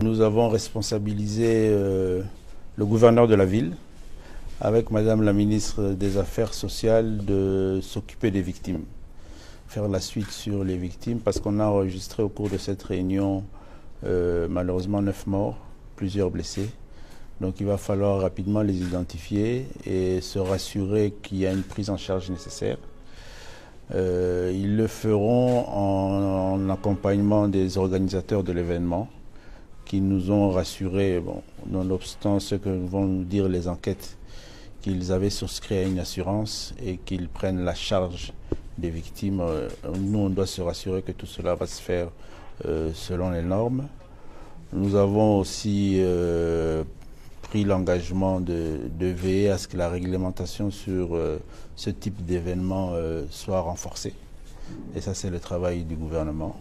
Nous avons responsabilisé le gouverneur de la ville avec Madame la ministre des Affaires sociales de s'occuper des victimes, faire la suite sur les victimes parce qu'on a enregistré au cours de cette réunion malheureusement 9 morts, plusieurs blessés. Donc il va falloir rapidement les identifier et se rassurer qu'il y a une prise en charge nécessaire. Ils le feront en accompagnement des organisateurs de l'événement qui nous ont rassurés, nonobstant ce que vont nous dire les enquêtes, qu'ils avaient souscrit à une assurance et qu'ils prennent la charge des victimes. Nous, on doit se rassurer que tout cela va se faire selon les normes. Nous avons aussi pris l'engagement de veiller à ce que la réglementation sur ce type d'événement soit renforcée. Et ça, c'est le travail du gouvernement.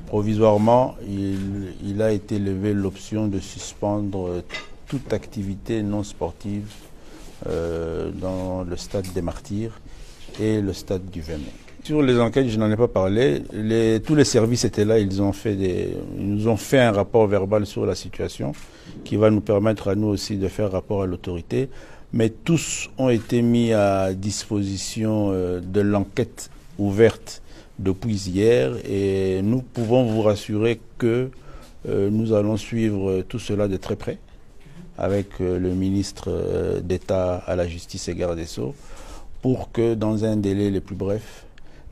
Provisoirement, il a été levé l'option de suspendre toute activité non sportive dans le stade des Martyrs et le stade du 20 mai. Sur les enquêtes, je n'en ai pas parlé. Tous les services étaient là, ils nous ont fait un rapport verbal sur la situation qui va nous permettre à nous aussi de faire rapport à l'autorité. Mais tous ont été mis à disposition de l'enquête ouverte depuis hier et nous pouvons vous rassurer que nous allons suivre tout cela de très près avec le ministre d'État à la Justice et Garde des Sceaux pour que dans un délai le plus bref,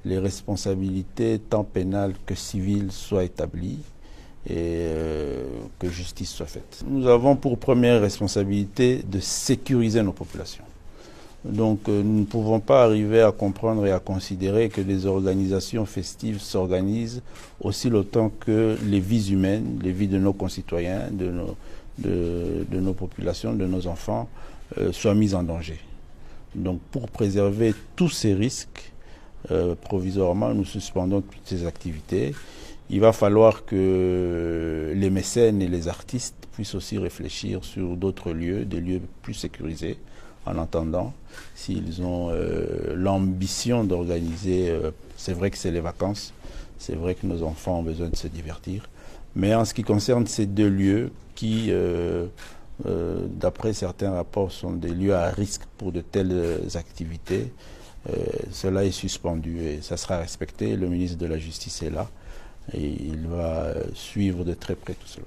les responsabilités tant pénales que civiles soient établies et que justice soit faite. Nous avons pour première responsabilité de sécuriser nos populations. Donc nous ne pouvons pas arriver à comprendre et à considérer que les organisations festives s'organisent aussi longtemps que les vies humaines, les vies de nos concitoyens, de nos populations, de nos enfants soient mises en danger. Donc pour préserver tous ces risques, provisoirement nous suspendons toutes ces activités. Il va falloir que les mécènes et les artistes puissent aussi réfléchir sur d'autres lieux, des lieux plus sécurisés, en attendant, s'ils ont l'ambition d'organiser, c'est vrai que c'est les vacances, c'est vrai que nos enfants ont besoin de se divertir, mais en ce qui concerne ces deux lieux qui, d'après certains rapports, sont des lieux à risque pour de telles activités, cela est suspendu et ça sera respecté. Le ministre de la Justice est là et il va suivre de très près tout cela.